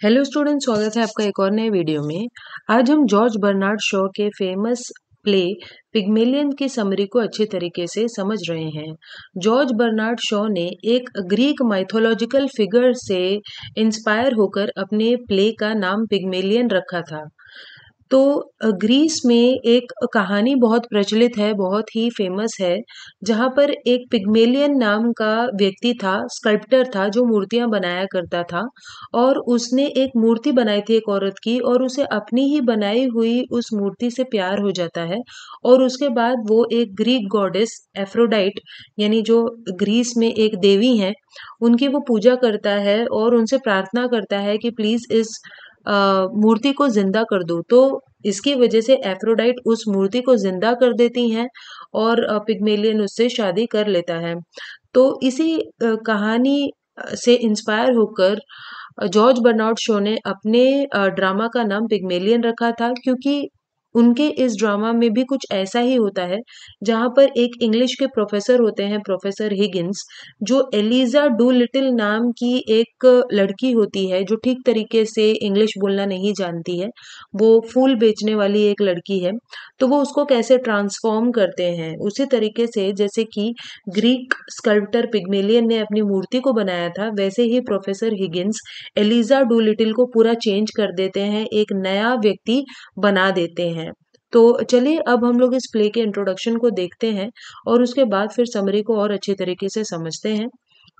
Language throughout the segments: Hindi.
हेलो स्टूडेंट, स्वागत है आपका एक और नए वीडियो में। आज हम जॉर्ज बर्नार्ड शॉ के फेमस प्ले पिग्मेलियन की समरी को अच्छे तरीके से समझ रहे हैं। जॉर्ज बर्नार्ड शॉ ने एक ग्रीक माइथोलॉजिकल फिगर से इंस्पायर होकर अपने प्ले का नाम पिग्मेलियन रखा था। तो ग्रीस में एक कहानी बहुत प्रचलित है, बहुत ही फेमस है, जहाँ पर एक पिग्मेलियन नाम का व्यक्ति था, स्कल्प्टर था जो मूर्तियाँ बनाया करता था और उसने एक मूर्ति बनाई थी एक औरत की और उसे अपनी ही बनाई हुई उस मूर्ति से प्यार हो जाता है और उसके बाद वो एक ग्रीक गॉडेस एफ्रोडाइट यानी जो ग्रीस में एक देवी हैं, उनकी वो पूजा करता है और उनसे प्रार्थना करता है कि प्लीज़ इस मूर्ति को ज़िंदा कर दो। तो इसकी वजह से एफ्रोडाइट उस मूर्ति को ज़िंदा कर देती हैं और पिग्मेलियन उससे शादी कर लेता है। तो इसी कहानी से इंस्पायर होकर जॉर्ज बर्नार्ड शॉ ने अपने ड्रामा का नाम पिग्मेलियन रखा था, क्योंकि उनके इस ड्रामा में भी कुछ ऐसा ही होता है, जहाँ पर एक इंग्लिश के प्रोफेसर होते हैं, प्रोफेसर हिगिंस, जो एलिजा डूलिटिल नाम की एक लड़की होती है जो ठीक तरीके से इंग्लिश बोलना नहीं जानती है। वो फूल बेचने वाली एक लड़की है। तो वो उसको कैसे ट्रांसफॉर्म करते हैं, उसी तरीके से जैसे कि ग्रीक स्कल्प्टर पिग्मेलियन ने अपनी मूर्ति को बनाया था, वैसे ही प्रोफेसर हिगिंस एलिजा डूलिटिल को पूरा चेंज कर देते हैं, एक नया व्यक्ति बना देते हैं। तो चलिए अब हम लोग इस प्ले के इंट्रोडक्शन को देखते हैं और उसके बाद फिर समरी को और अच्छे तरीके से समझते हैं।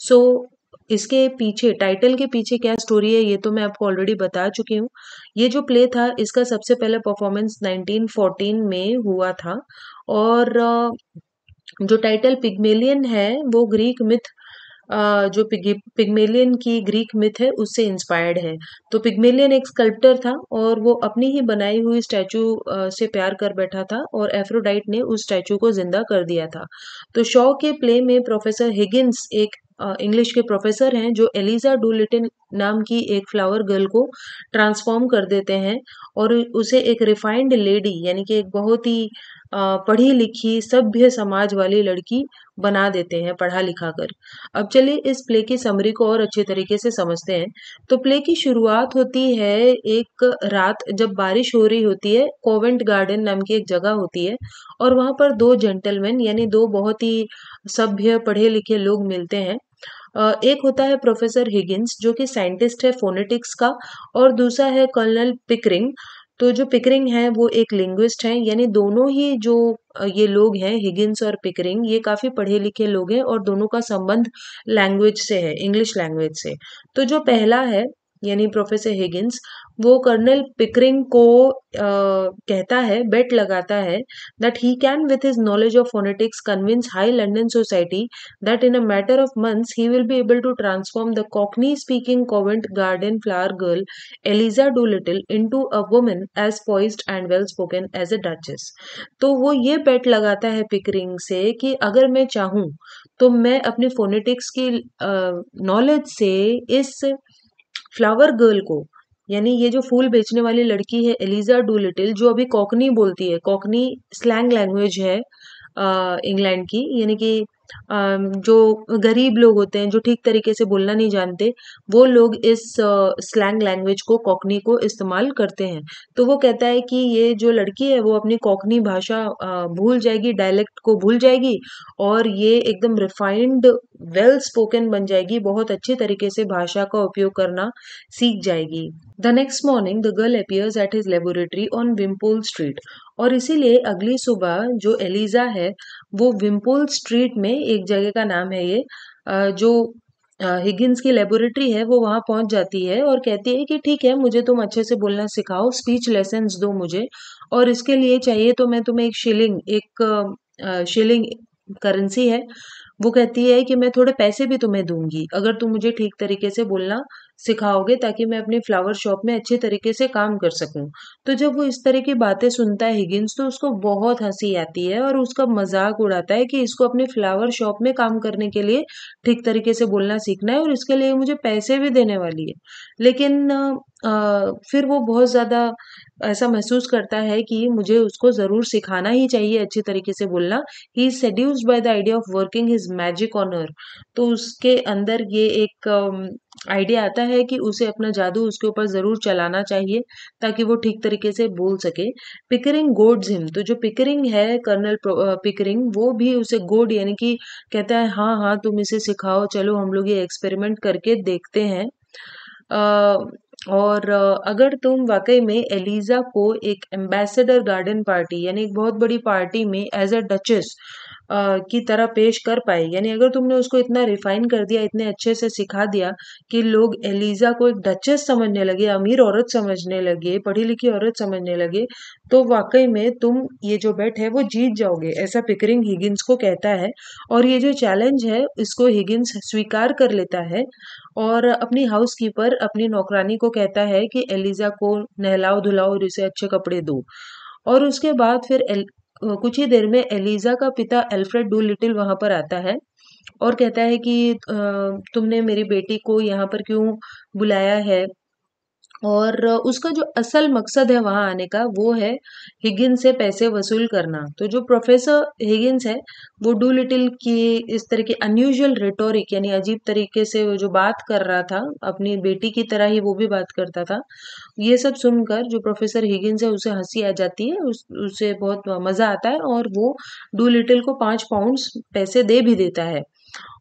सो इसके पीछे, टाइटल के पीछे क्या स्टोरी है ये तो मैं आपको ऑलरेडी बता चुकी हूँ। ये जो प्ले था इसका सबसे पहला परफॉर्मेंस 1914 में हुआ था और जो टाइटल पिग्मेलियन है वो ग्रीक मिथ, जो पिग्मेलियन की ग्रीक मिथ है उससे इंस्पायर्ड है। तो पिग्मेलियन एक स्कल्प्टर था और वो अपनी ही बनाई हुई स्टैचू से प्यार कर बैठा था और एफ्रोडाइट ने उस स्टैचू को जिंदा कर दिया था। तो शॉ के प्ले में प्रोफेसर हिगिंस एक इंग्लिश के प्रोफेसर हैं जो एलिजा डूलिटिल नाम की एक फ्लावर गर्ल को ट्रांसफॉर्म कर देते हैं और उसे एक रिफाइंड लेडी यानी कि एक बहुत ही पढ़ी लिखी सभ्य समाज वाली लड़की बना देते हैं, पढ़ा लिखा कर। अब चलिए इस प्ले की समरी को और अच्छे तरीके से समझते हैं। तो प्ले की शुरुआत होती है एक रात जब बारिश हो रही होती है, कोवेंट गार्डन नाम की एक जगह होती है और वहां पर दो जेंटलमैन यानी दो बहुत ही सभ्य पढ़े लिखे लोग मिलते हैं। एक होता है प्रोफेसर हिगिंस जो कि साइंटिस्ट है फोनेटिक्स का और दूसरा है कर्नल पिकरिंग। तो जो पिकरिंग है वो एक लिंग्विस्ट हैं, यानी दोनों ही जो ये लोग हैं हिगिंस और पिकरिंग, ये काफी पढ़े लिखे लोग हैं और दोनों का संबंध लैंग्वेज से है, इंग्लिश लैंग्वेज से। तो जो पहला है यानी प्रोफेसर हिगिंस, वो कर्नल पिकरिंग को कहता है, बेट लगाता है that he can with his knowledge of phonetics convince high London society that in a matter of months he will be able to transform the Cockney speaking Covent Garden flower girl Eliza Doolittle into a woman as poised and well spoken as a duchess। तो वो ये बेट लगाता है पिकरिंग से कि अगर मैं चाहूँ तो मैं अपनी फोनेटिक्स की नॉलेज से इस फ्लावर गर्ल को, यानी ये जो फूल बेचने वाली लड़की है एलिजा डूलिटिल, जो अभी कॉकनी बोलती है, कॉकनी स्लैंग लैंग्वेज है इंग्लैंड की, यानी कि जो गरीब लोग होते हैं जो ठीक तरीके से बोलना नहीं जानते, वो लोग इस स्लैंग लैंग्वेज को, कॉकनी को इस्तेमाल करते हैं। तो वो कहता है कि ये जो लड़की है वो अपनी कॉकनी भाषा भूल जाएगी, डायलेक्ट को भूल जाएगी और ये एकदम रिफाइंड वेल स्पोकन बन जाएगी, बहुत अच्छे तरीके से भाषा का उपयोग करना सीख जाएगी। The next morning the girl appears at his laboratory on Wimpole Street. और इसीलिए अगली सुबह जो एलिजा है वो विम्पोल स्ट्रीट में, एक जगह का नाम है ये, जो हिगिंस की लेबोरेटरी है वो वहां पहुंच जाती है और कहती है कि ठीक है, मुझे तुम अच्छे से बोलना सिखाओ, स्पीच लेसन्स दो मुझे, और इसके लिए चाहिए तो मैं तुम्हें एक शिलिंग, एक शिलिंग करेंसी है, वो कहती है कि मैं थोड़े पैसे भी तुम्हें दूंगी अगर तुम मुझे ठीक तरीके से बोलना सिखाओगे, ताकि मैं अपनी फ्लावर शॉप में अच्छे तरीके से काम कर सकूं। तो जब वो इस तरह की बातें सुनता है हिगिंस, तो उसको बहुत हंसी आती है और उसका मजाक उड़ाता है कि इसको अपनी फ्लावर शॉप में काम करने के लिए ठीक तरीके से बोलना सीखना है और इसके लिए मुझे पैसे भी देने वाली है। लेकिन फिर वो बहुत ज्यादा ऐसा महसूस करता है कि मुझे उसको जरूर सिखाना ही चाहिए अच्छी तरीके से बोलना। He is सेड्यूस्ड by the idea of working his magic on her. तो उसके अंदर ये एक आइडिया आता है कि उसे अपना जादू उसके ऊपर ज़रूर चलाना चाहिए ताकि वो ठीक तरीके से बोल सके। पिकरिंग गोड्स हिम, तो जो पिकरिंग है कर्नल पिकरिंग, वो भी उसे गोड यानी कि कहता है हाँ, हाँ तुम इसे सिखाओ, चलो हम लोग ये एक्सपेरिमेंट करके देखते हैं। अ, और अगर तुम वाक़ई में एलिज़ा को एक एम्बेसडर गार्डन पार्टी यानी एक बहुत बड़ी पार्टी में एज़ अ डचेस की तरह पेश कर पाए, यानी अगर तुमने उसको इतना रिफ़ाइन कर दिया, इतने अच्छे से सिखा दिया कि लोग एलिज़ा को एक डचेस समझने लगे, अमीर औरत समझने लगे, पढ़ी-लिखी औरत समझने लगे, तो वाक़ई में तुम ये जो बेट है वो जीत जाओगे, ऐसा पिकरिंग हिगिंस को कहता है। और ये जो चैलेंज है इसको हिगिंस स्वीकार कर लेता है और अपनी हाउसकीपर अपनी नौकरानी को कहता है कि एलिज़ा को नहलाओ-धुलाओ और इसे अच्छे कपड़े दो। और उसके बाद फिर कुछ ही देर में एलिज़ा का पिता अल्फ्रेड डूलिटिल वहाँ पर आता है और कहता है कि तुमने मेरी बेटी को यहाँ पर क्यों बुलाया है? और उसका जो असल मकसद है वहाँ आने का वो है हिगिंस से पैसे वसूल करना। तो जो प्रोफ़ेसर हिगिंस है वो डूलिटिल की इस तरह की अनयूजुअल रेटोरिक यानी अजीब तरीके से वो जो बात कर रहा था, अपनी बेटी की तरह ही वो भी बात करता था। ये सब सुनकर जो प्रोफ़ेसर हिगिंस है उसे हँसी आ जाती है, उसे बहुत मज़ा आता है और वो डूलिटिल को 5 पाउंड्स पैसे दे भी देता है।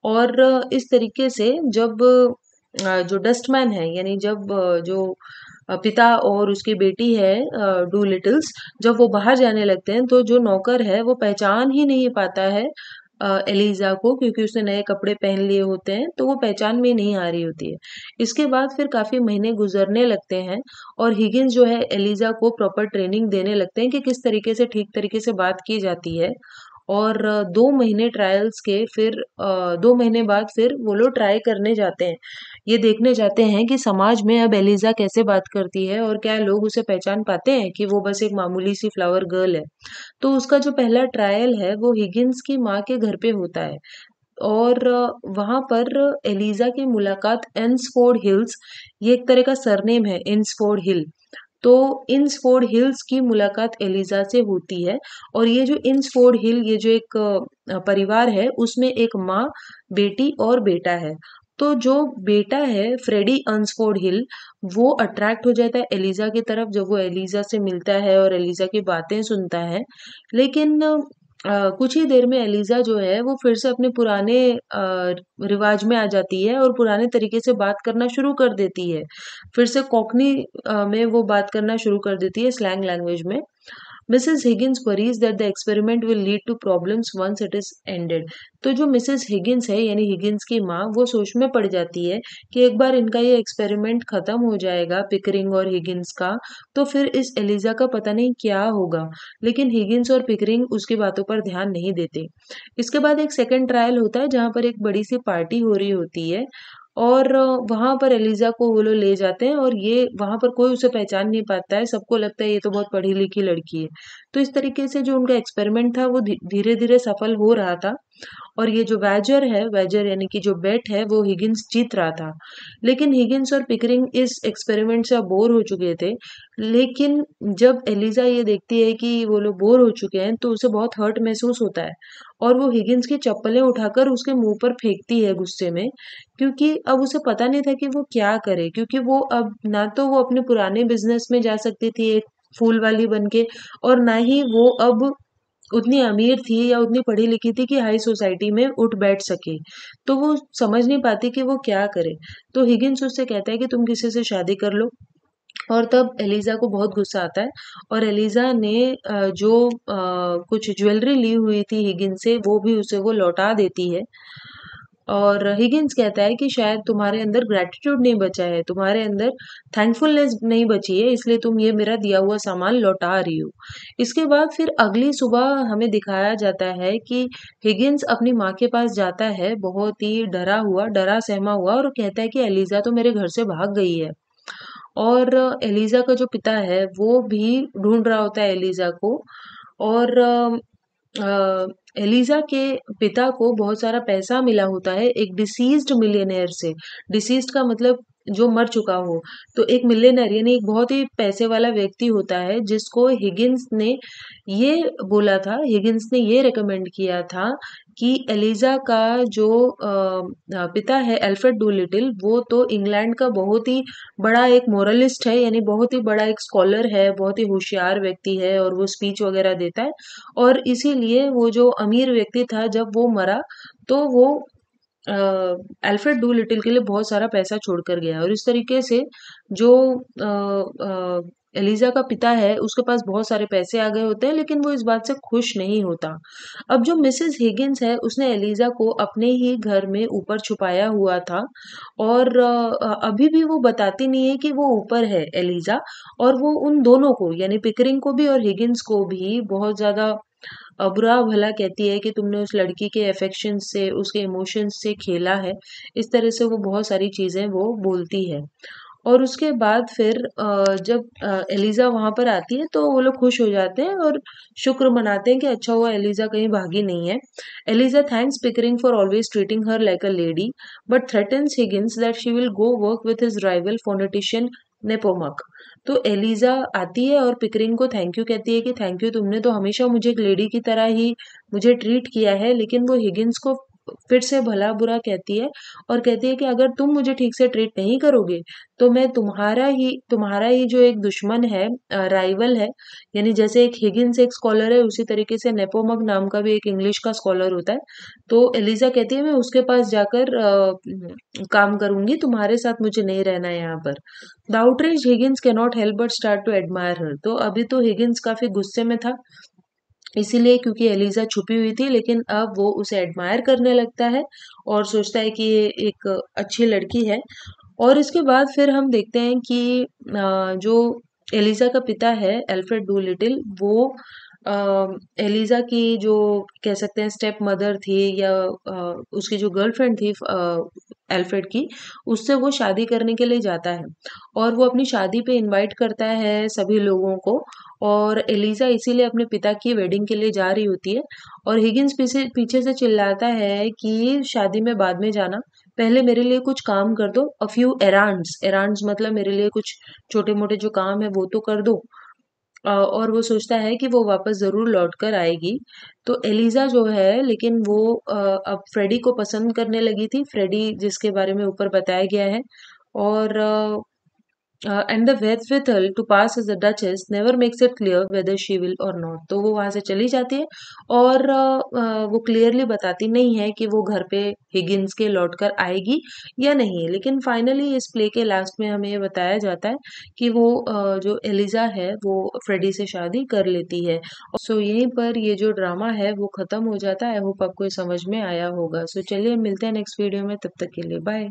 और इस तरीके से जब जो डस्टमैन है यानी जब जो पिता और उसकी बेटी है डूलिटिल्स, जब वो बाहर जाने लगते हैं तो जो नौकर है वो पहचान ही नहीं पाता है एलिज़ा को, क्योंकि उसने नए कपड़े पहन लिए होते हैं तो वो पहचान में ही नहीं आ रही होती है। इसके बाद फिर काफ़ी महीने गुज़रने लगते हैं और हिगिंस जो है एलिज़ा को प्रॉपर ट्रेनिंग देने लगते हैं कि किस तरीके से ठीक तरीके से बात की जाती है। और 2 महीने ट्रायल्स के फिर 2 महीने बाद फिर वो लोग ट्राई करने जाते हैं। ये देखने जाते हैं कि समाज में अब एलिज़ा कैसे बात करती है और क्या लोग उसे पहचान पाते हैं कि वो बस एक मामूली-सी फ्लावर गर्ल है। तो उसका जो पहला ट्रायल है वो हिगिंस की माँ के घर पे होता है और वहाँ पर एलिज़ा की मुलाकात एन्सफोर्ड हिल्स, ये एक तरह का सरनेम है एन्सफोर्ड हिल। तो इन्सफोर्ड हिल्स की मुलाकात एलिज़ा से होती है और ये जो इन्सफोर्ड हिल ये जो एक परिवार है उसमें एक माँ, बेटी और बेटा है। तो जो बेटा है फ्रेडी अन्सफोर्ड हिल, वो अट्रैक्ट हो जाता है एलिज़ा की तरफ जब वो एलिज़ा से मिलता है और एलिज़ा की बातें सुनता है। लेकिन कुछ ही देर में एलिज़ा जो है वो फिर से अपने पुराने रिवाज में आ जाती है और पुराने तरीके से बात करना शुरू कर देती है। फिर से कॉकनी में वो बात करना शुरू कर देती है स्लैंग लैंग्वेज में। Mrs Higgins worries that the experiment will lead to problems once it is ended. तो जो मिसेस हिगिंस है यानी हिगिंस की माँ वो सोच में पड़ जाती है कि एक बार इनका ये एक्सपेरिमेंट खत्म हो जाएगा पिकरिंग और हिगिंस का, तो फिर इस एलिजा का पता नहीं क्या होगा। लेकिन हिगिंस और पिकरिंग उसकी बातों पर ध्यान नहीं देते। इसके बाद एक सेकंड ट्रायल होता है जहाँ पर एक बड़ी सी पार्टी हो रही होती है और वहाँ पर एलिज़ा को वो लोग ले जाते हैं और ये वहाँ पर कोई उसे पहचान नहीं पाता है, सबको लगता है ये तो बहुत पढ़ी-लिखी लड़की है। तो इस तरीके से जो उनका एक्सपेरिमेंट था वो धीरे-धीरे सफल हो रहा था और ये जो वैजर यानी कि जो बेट है वो हिगिंस जीत रहा था। लेकिन हिगिंस और पिकरिंग इस एक्सपेरिमेंट से अब बोर हो चुके थे। लेकिन जब एलिज़ा ये देखती है कि वो लोग बोर हो चुके हैं तो उसे बहुत हर्ट महसूस होता है और वो हिगिंस की चप्पलें उठाकर उसके मुँह पर फेंकती है गुस्से में, क्योंकि अब उसे पता नहीं था कि वो क्या करे, क्योंकि वो अब ना तो वो अपने पुराने बिज़नेस में जा सकती थी एक फूल वाली बन के और ना ही वो अब उतनी अमीर थी या उतनी पढ़ी-लिखी थी कि हाई सोसाइटी में उठ बैठ सके। तो वो समझ नहीं पाती कि वो क्या करे। तो हिगिंस उससे कहता है कि तुम किसी से शादी कर लो और तब एलिज़ा को बहुत गुस्सा आता है और एलिज़ा ने जो कुछ ज्वेलरी ली हुई थी हिगिंस से वो भी उसे वो लौटा देती है। और हिगिंस कहता है कि शायद तुम्हारे अंदर ग्रैटिट्यूड नहीं बचा है, तुम्हारे अंदर थैंकफुलनेस नहीं बची है, इसलिए तुम ये मेरा दिया हुआ सामान लौटा रही हो। इसके बाद फिर अगली सुबह हमें दिखाया जाता है कि हिगिंस अपनी माँ के पास जाता है, बहुत ही डरा हुआ, डरा सहमा हुआ और कहता है कि एलिज़ा तो मेरे घर से भाग गई है। और एलिज़ा का जो पिता है, वो भी ढूँढ रहा होता है एलिज़ा को और अ, एलिज़ा के पिता को बहुत सारा पैसा मिला होता है एक डिसीज़्ड मिलियनेयर से। डिसीज़्ड का मतलब जो मर चुका हो। तो एक मिलियनेयर यानी एक बहुत ही पैसे वाला व्यक्ति होता है जिसको हिगिंस ने ये बोला था, हिगिंस ने ये रिकमेंड किया था कि एलिजा का जो पिता है अल्फ्रेड डूलिटिल, वो तो इंग्लैंड का बहुत ही बड़ा एक मोरलिस्ट है, यानी बहुत ही बड़ा एक स्कॉलर है, बहुत ही होशियार व्यक्ति है और वो स्पीच वगैरह देता है। और इसीलिए वो जो अमीर व्यक्ति था जब वो मरा तो वो अल्फ्रेड डूलिटिल के लिए बहुत सारा पैसा छोड़कर गया और इस तरीके से जो एलिजा का पिता है उसके पास बहुत सारे पैसे आ गए होते हैं, लेकिन वो इस बात से खुश नहीं होता। अब जो मिसेस हिगिंस है उसने एलिजा को अपने ही घर में ऊपर छुपाया हुआ था और अभी भी वो बताती नहीं है कि वो ऊपर है एलिजा। और वो उन दोनों को यानी पिकरिंग को भी और हिगिंस को भी बहुत ज्यादा बुरा भला कहती है कि तुमने उस लड़की के अफेक्शन से, उसके इमोशंस से खेला है। इस तरह से वो बहुत सारी चीज़ें वो बोलती है। और उसके बाद फिर जब एलिज़ा वहाँ पर आती है तो वो लोग खुश हो जाते हैं और शुक्र मनाते हैं कि अच्छा हुआ एलिज़ा कहीं भागी नहीं है। Eliza thanks Pickering for always treating her like a lady but threatens Higgins that she will go work with his rival phonetician Nepommuck. तो एलिज़ा आती है और पिकरिंग को थैंक यू कहती है कि थैंक यू, तुमने तो हमेशा मुझे एक लेडी की तरह ही मुझे ट्रीट किया है। लेकिन वो हिगिंस को फिर से भला बुरा कहती है और कहती है कि अगर तुम मुझे ठीक से ट्रीट नहीं करोगे तो मैं तुम्हारा ही जो एक दुश्मन है, राइवल है, यानी जैसे एक हिगिंस एक स्कॉलर है उसी तरीके से नेपोमग नाम का भी एक इंग्लिश का स्कॉलर होता है। तो एलिजा कहती है मैं उसके पास जाकर काम करूंगी, तुम्हारे साथ मुझे नहीं रहना है यहाँ पर। The outraged Higgins can not help but start to admire her. तो अभी तो हिगिंस काफी गुस्से में था, इसीलिए क्योंकि एलिजा छुपी हुई थी, लेकिन अब वो उसे एडमायर करने लगता है और सोचता है कि ये एक अच्छी लड़की है। और इसके बाद फिर हम देखते हैं कि जो एलिजा का पिता है अल्फ्रेड डूलिटिल, वो एलिजा की जो कह सकते हैं स्टेप मदर थी या उसकी जो गर्लफ्रेंड थी अल्फ्रेड की, उससे वो शादी करने के लिए जाता है और वो अपनी शादी पे इनवाइट करता है सभी लोगों को। और एलिजा इसीलिए अपने पिता की वेडिंग के लिए जा रही होती है और हिगिंस पीछे पीछे से चिल्लाता है कि शादी में बाद में जाना, पहले मेरे लिए कुछ काम कर दो, अ फ्यू एरांड्स। एरांड्स मतलब मेरे लिए कुछ छोटे मोटे जो काम है वो तो कर दो। और वो सोचता है कि वो वापस जरूर लौट कर आएगी। तो एलिजा जो है, लेकिन वो अब फ्रेडी को पसंद करने लगी थी, फ्रेडी जिसके बारे में ऊपर बताया गया है। और and the wherewithal to pass as a duchess never makes it clear whether she will or not। तो वो वहां से चली जाती है और वो क्लियरली बताती नहीं है कि वो घर पे हिगिंस के लौट कर आएगी या नहीं। लेकिन फाइनली इस प्ले के लास्ट में हमें ये बताया जाता है कि वो जो एलिजा है वो फ्रेडी से शादी कर लेती है। सो यहीं पर ये जो ड्रामा है वो खत्म हो जाता है। आई होप आपको ये समझ में आया होगा। सो चलिए मिलते हैं नेक्स्ट वीडियो में, तब तक के लिए बाय।